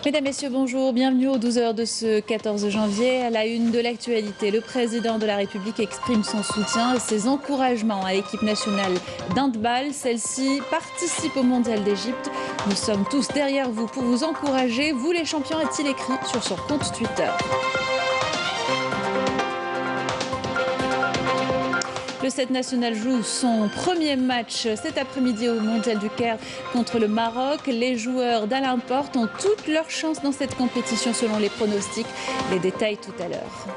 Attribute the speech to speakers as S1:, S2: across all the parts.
S1: Mesdames, Messieurs, bonjour. Bienvenue aux 12 heures de ce 14 janvier. À la une de l'actualité, le président de la République exprime son soutien et ses encouragements à l'équipe nationale d'handball. Celle-ci participe au Mondial d'Égypte. Nous sommes tous derrière vous pour vous encourager. Vous les champions, a-t-il écrit sur son compte Twitter. Le 7 national joue son premier match cet après-midi au Mondial du Caire contre le Maroc. Les joueurs d'Alain Porte ont toutes leurs chances dans cette compétition selon les pronostics. Les détails tout à l'heure.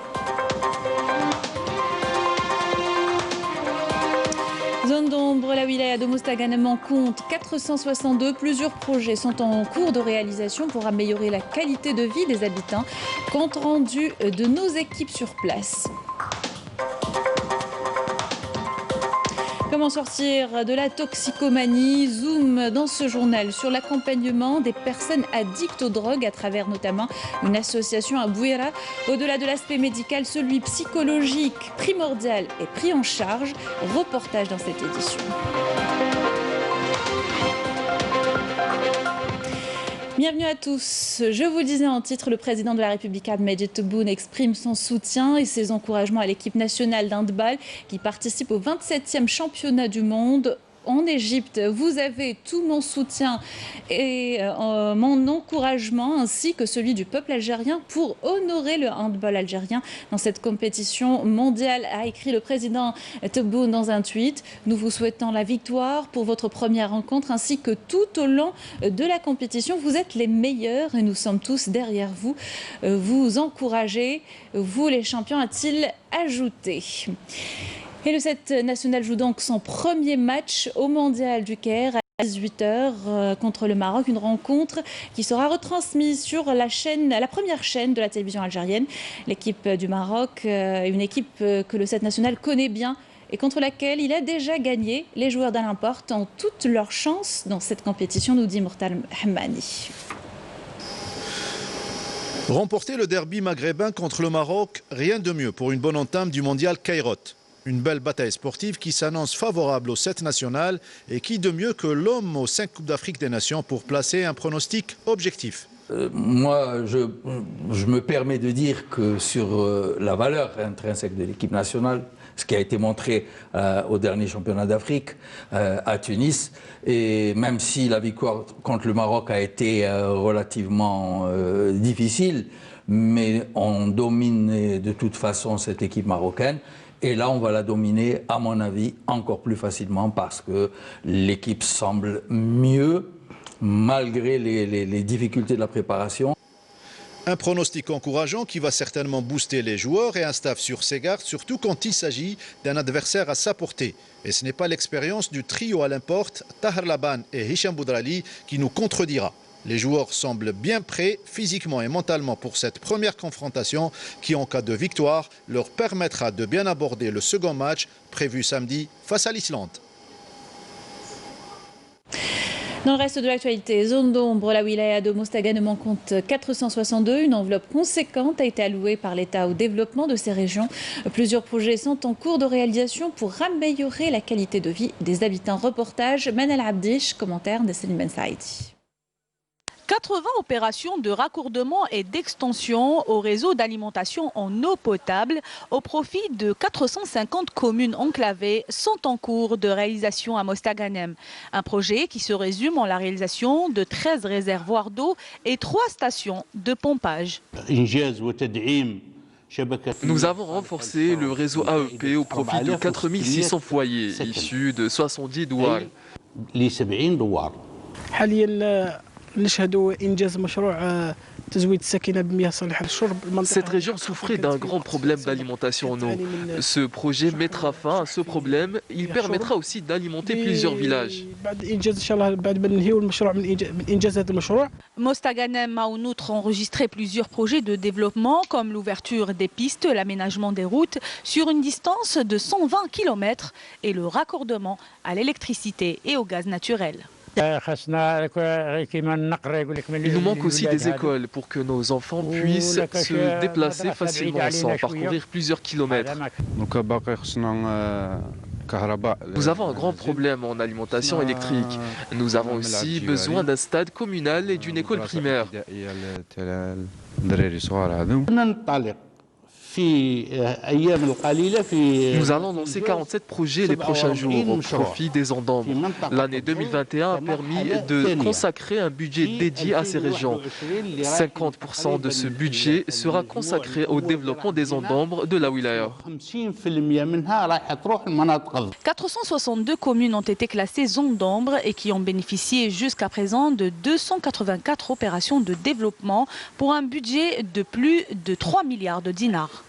S1: Zone d'ombre, la wilaya de Mostaganem en compte 462. Plusieurs projets sont en cours de réalisation pour améliorer la qualité de vie des habitants. Compte rendu de nos équipes sur place. Comment sortir de la toxicomanie? Zoom dans ce journal sur l'accompagnement des personnes addictes aux drogues à travers notamment une association à Bouira. Au-delà de l'aspect médical, celui psychologique primordial est pris en charge. Reportage dans cette édition. Bienvenue à tous. Je vous le disais en titre, le président de la République, Ahmed Tebboune, exprime son soutien et ses encouragements à l'équipe nationale d'handball qui participe au 27e championnat du monde en Égypte. Vous avez tout mon soutien et mon encouragement ainsi que celui du peuple algérien pour honorer le handball algérien dans cette compétition mondiale, a écrit le président Tebboune dans un tweet. Nous vous souhaitons la victoire pour votre première rencontre ainsi que tout au long de la compétition. Vous êtes les meilleurs et nous sommes tous derrière vous. Vous encouragez, vous les champions, a-t-il ajouté. Et le 7 national joue donc son premier match au Mondial du Caire à 18h contre le Maroc. Une rencontre qui sera retransmise sur la première chaîne de la télévision algérienne. L'équipe du Maroc, une équipe que le 7 national connaît bien et contre laquelle il a déjà gagné. Les joueurs d'Alain Porte ont toutes leurs chances dans cette compétition, nous dit Mortal Hamani.
S2: Remporter le derby maghrébin contre le Maroc, rien de mieux pour une bonne entame du mondial Kairos. Une belle bataille sportive qui s'annonce favorable au 7 national et qui de mieux que l'homme aux 5 Coupes d'Afrique des Nations pour placer un pronostic objectif.
S3: Moi, je me permets de dire que sur la valeur intrinsèque de l'équipe nationale, ce qui a été montré au dernier championnat d'Afrique à Tunis, et même si la victoire contre le Maroc a été relativement difficile, mais on domine de toute façon cette équipe marocaine. Et là, on va la dominer, à mon avis, encore plus facilement parce que l'équipe semble mieux, malgré les difficultés de la préparation.
S2: Un pronostic encourageant qui va certainement booster les joueurs et un staff sur ses gardes, surtout quand il s'agit d'un adversaire à sa portée. Et ce n'est pas l'expérience du trio Alain Porte, Tahar Laban et Hicham Boudrali qui nous contredira. Les joueurs semblent bien prêts physiquement et mentalement pour cette première confrontation qui, en cas de victoire, leur permettra de bien aborder le second match prévu samedi face à l'Islande.
S1: Dans le reste de l'actualité, zone d'ombre, la wilaya de Mostaganem en compte 462. Une enveloppe conséquente a été allouée par l'État au développement de ces régions. Plusieurs projets sont en cours de réalisation pour améliorer la qualité de vie des habitants. Reportage Manal Abdish, commentaire de Selim Ben Saïdi.
S4: 80 opérations de raccordement et d'extension au réseau d'alimentation en eau potable au profit de 450 communes enclavées sont en cours de réalisation à Mostaganem. Un projet qui se résume en la réalisation de 13 réservoirs d'eau et 3 stations de pompage.
S5: Nous avons renforcé le réseau AEP au profit de 4600 foyers issus de 70 douars. Cette région souffrait d'un grand problème d'alimentation en eau. Ce projet mettra fin à ce problème. Il permettra aussi d'alimenter plusieurs villages.
S4: Mostaganem a en outre enregistré plusieurs projets de développement comme l'ouverture des pistes, l'aménagement des routes sur une distance de 120 km et le raccordement à l'électricité et au gaz naturel.
S5: Il nous manque aussi des écoles pour que nos enfants puissent se déplacer facilement sans parcourir plusieurs kilomètres. Nous avons un grand problème en alimentation électrique. Nous avons aussi besoin d'un stade communal et d'une école primaire. Nous allons lancer 47 projets les prochains jours au profit des Andambres. L'année 2021 a permis de consacrer un budget dédié à ces régions. 50% de ce budget sera consacré au développement des Andambres de la wilaya.
S4: 462 communes ont été classées zone d'ombre et qui ont bénéficié jusqu'à présent de 284 opérations de développement pour un budget de plus de 3 milliards de dinars.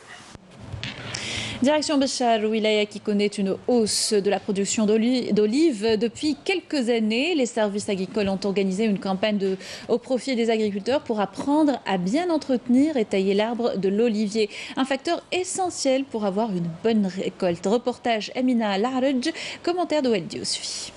S1: Direction Béchar, wilaya qui connaît une hausse de la production d'olives. Depuis quelques années, les services agricoles ont organisé une campagne au profit des agriculteurs pour apprendre à bien entretenir et tailler l'arbre de l'olivier. Un facteur essentiel pour avoir une bonne récolte. Reportage Amina Laraj, commentaire de Walid Yousfi.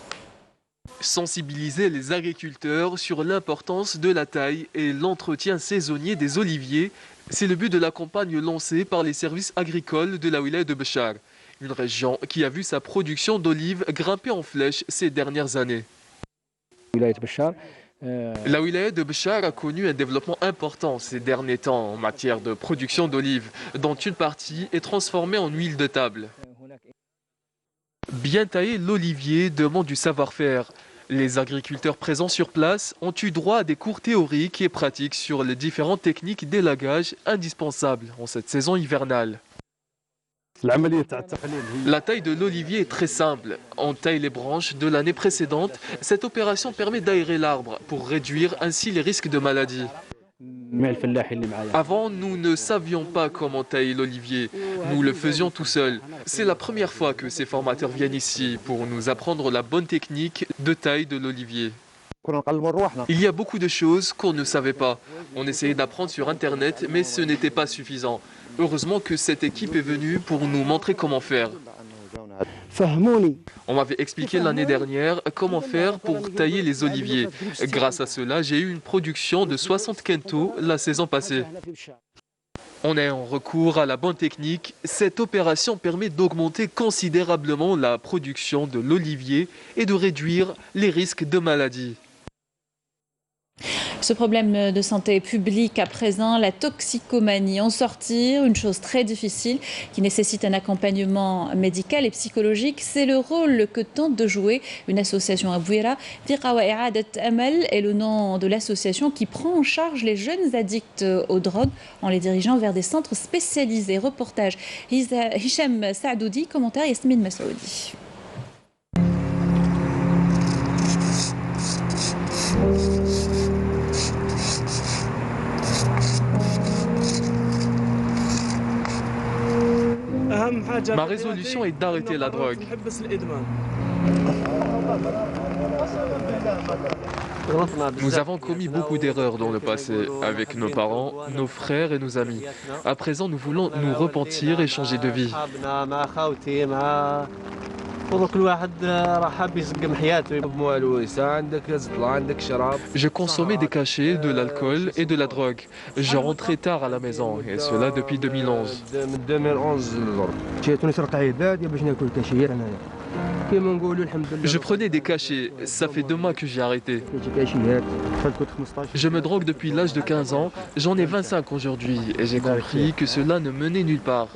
S5: Sensibiliser les agriculteurs sur l'importance de la taille et l'entretien saisonnier des oliviers, c'est le but de la campagne lancée par les services agricoles de la wilaya de Béchar, une région qui a vu sa production d'olives grimper en flèche ces dernières années. La wilaya de Béchar a connu un développement important ces derniers temps en matière de production d'olives, dont une partie est transformée en huile de table. Bien tailler l'olivier demande du savoir-faire. Les agriculteurs présents sur place ont eu droit à des cours théoriques et pratiques sur les différentes techniques d'élagage indispensables en cette saison hivernale. La taille de l'olivier est très simple. On taille les branches de l'année précédente. Cette opération permet d'aérer l'arbre pour réduire ainsi les risques de maladies. Avant, nous ne savions pas comment tailler l'olivier. Nous le faisions tout seuls. C'est la première fois que ces formateurs viennent ici pour nous apprendre la bonne technique de taille de l'olivier. Il y a beaucoup de choses qu'on ne savait pas. On essayait d'apprendre sur Internet, mais ce n'était pas suffisant. Heureusement que cette équipe est venue pour nous montrer comment faire. On m'avait expliqué l'année dernière comment faire pour tailler les oliviers. Grâce à cela, j'ai eu une production de 60 quintaux la saison passée. En ayant recours à la bonne technique, cette opération permet d'augmenter considérablement la production de l'olivier et de réduire les risques de maladies.
S1: Ce problème de santé publique à présent, la toxicomanie, en sortir, une chose très difficile qui nécessite un accompagnement médical et psychologique. C'est le rôle que tente de jouer une association à Bouira. Thiqawa I'adat Amal est le nom de l'association qui prend en charge les jeunes addicts aux drogues en les dirigeant vers des centres spécialisés. Reportage Hicham Saadoudi, commentaire Yasmine Massoudi.
S5: Ma résolution est d'arrêter la drogue. Nous avons commis beaucoup d'erreurs dans le passé, avec nos parents, nos frères et nos amis. À présent, nous voulons nous repentir et changer de vie. Je consommais des cachets, de l'alcool et de la drogue. Je rentrais tard à la maison, et cela depuis 2011. Je prenais des cachets, ça fait 2 mois que j'ai arrêté. Je me drogue depuis l'âge de 15 ans, j'en ai 25 aujourd'hui et j'ai compris que cela ne menait nulle part.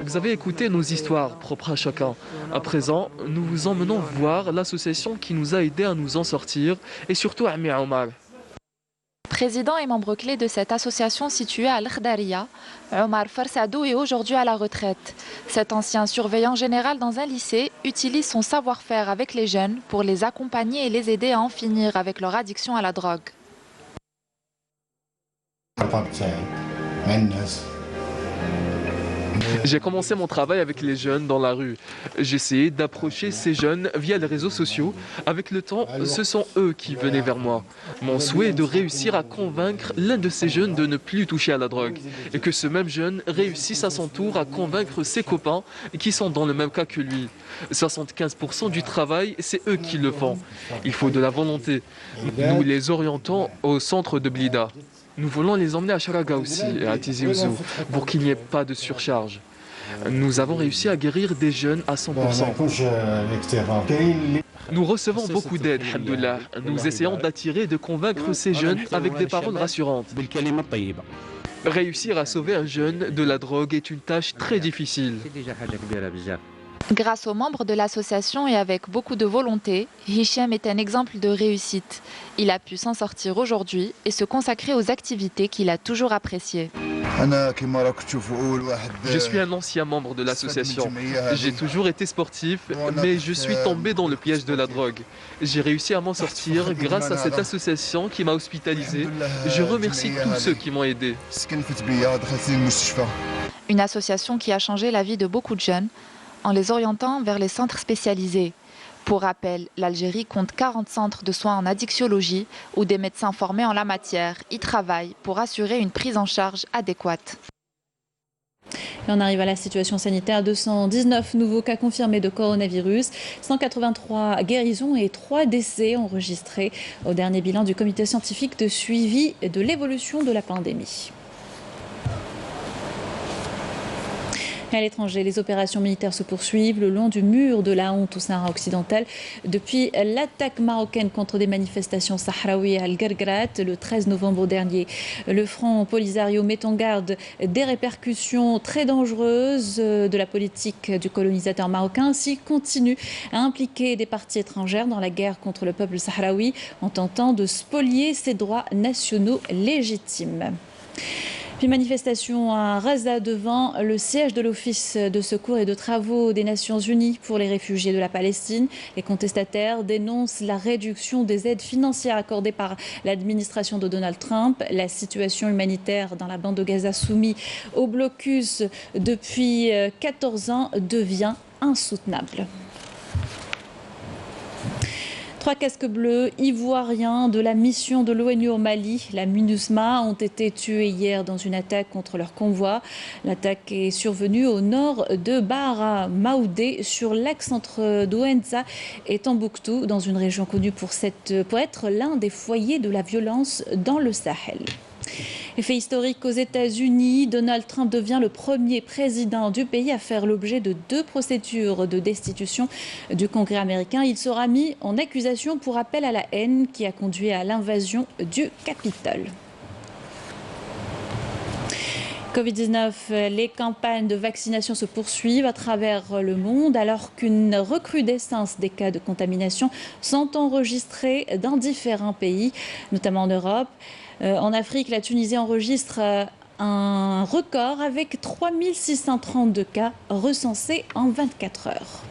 S5: Vous avez écouté nos histoires propres à chacun. À présent, nous vous emmenons voir l'association qui nous a aidés à nous en sortir et surtout Ami Omar.
S6: Président et membre clé de cette association située à Al-Khdaria, Omar Farsadou est aujourd'hui à la retraite. Cet ancien surveillant général dans un lycée utilise son savoir-faire avec les jeunes pour les accompagner et les aider à en finir avec leur addiction à la drogue.
S5: J'ai commencé mon travail avec les jeunes dans la rue. J'essayais d'approcher ces jeunes via les réseaux sociaux. Avec le temps, ce sont eux qui venaient vers moi. Mon souhait est de réussir à convaincre l'un de ces jeunes de ne plus toucher à la drogue. Et que ce même jeune réussisse à son tour à convaincre ses copains qui sont dans le même cas que lui. 75% du travail, c'est eux qui le font. Il faut de la volonté. Nous les orientons au centre de Blida. Nous voulons les emmener à Charaga aussi et à Tizi Ouzou pour qu'il n'y ait pas de surcharge. Nous avons réussi à guérir des jeunes à 100%. Nous recevons beaucoup d'aide, alhamdoulilah. Nous essayons d'attirer et de convaincre ces jeunes avec des paroles rassurantes. Réussir à sauver un jeune de la drogue est une tâche très difficile.
S6: Grâce aux membres de l'association et avec beaucoup de volonté, Hicham est un exemple de réussite. Il a pu s'en sortir aujourd'hui et se consacrer aux activités qu'il a toujours appréciées.
S5: Je suis un ancien membre de l'association. J'ai toujours été sportif, mais je suis tombé dans le piège de la drogue. J'ai réussi à m'en sortir grâce à cette association qui m'a hospitalisé. Je remercie tous ceux qui m'ont aidé.
S6: Une association qui a changé la vie de beaucoup de jeunes en les orientant vers les centres spécialisés. Pour rappel, l'Algérie compte 40 centres de soins en addictiologie où des médecins formés en la matière y travaillent pour assurer une prise en charge adéquate.
S1: Et on arrive à la situation sanitaire. 219 nouveaux cas confirmés de coronavirus, 183 guérisons et 3 décès enregistrés au dernier bilan du comité scientifique de suivi de l'évolution de la pandémie. À l'étranger, les opérations militaires se poursuivent le long du mur de la honte au Sahara occidental. Depuis l'attaque marocaine contre des manifestations sahraouies à Al-Gargrat le 13 novembre dernier, le Front Polisario met en garde des répercussions très dangereuses de la politique du colonisateur marocain s'il continue à impliquer des parties étrangères dans la guerre contre le peuple sahraoui en tentant de spolier ses droits nationaux légitimes. Puis manifestation à Raza devant le siège de l'Office de secours et de travaux des Nations Unies pour les réfugiés de la Palestine. Les contestataires dénoncent la réduction des aides financières accordées par l'administration de Donald Trump. La situation humanitaire dans la bande de Gaza soumise au blocus depuis 14 ans devient insoutenable. 3 casques bleus ivoiriens de la mission de l'ONU au Mali, la MINUSMA, ont été tués hier dans une attaque contre leur convoi. L'attaque est survenue au nord de Bahara Maoudé, sur l'axe entre Douentza et Tombouctou, dans une région connue pour être l'un des foyers de la violence dans le Sahel. Effet historique aux États-Unis, Donald Trump devient le premier président du pays à faire l'objet de 2 procédures de destitution du Congrès américain. Il sera mis en accusation pour appel à la haine qui a conduit à l'invasion du Capitole. Covid-19, les campagnes de vaccination se poursuivent à travers le monde alors qu'une recrudescence des cas de contamination sont enregistrés dans différents pays, notamment en Europe. En Afrique, la Tunisie enregistre un record avec 3632 cas recensés en 24 heures.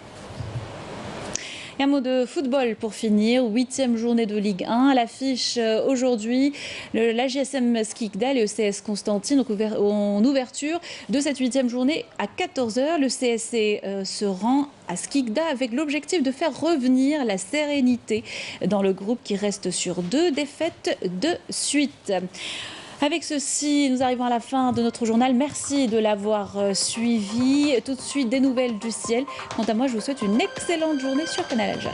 S1: Et un mot de football pour finir, 8e journée de Ligue 1. À l'affiche aujourd'hui, l'AGSM Skikda et le CS Constantine en ouverture de cette 8e journée à 14h. Le CSC se rend à Skikda avec l'objectif de faire revenir la sérénité dans le groupe qui reste sur 2 défaites de suite. Avec ceci, nous arrivons à la fin de notre journal. Merci de l'avoir suivi. Tout de suite, des nouvelles du ciel. Quant à moi, je vous souhaite une excellente journée sur Canal Algérie.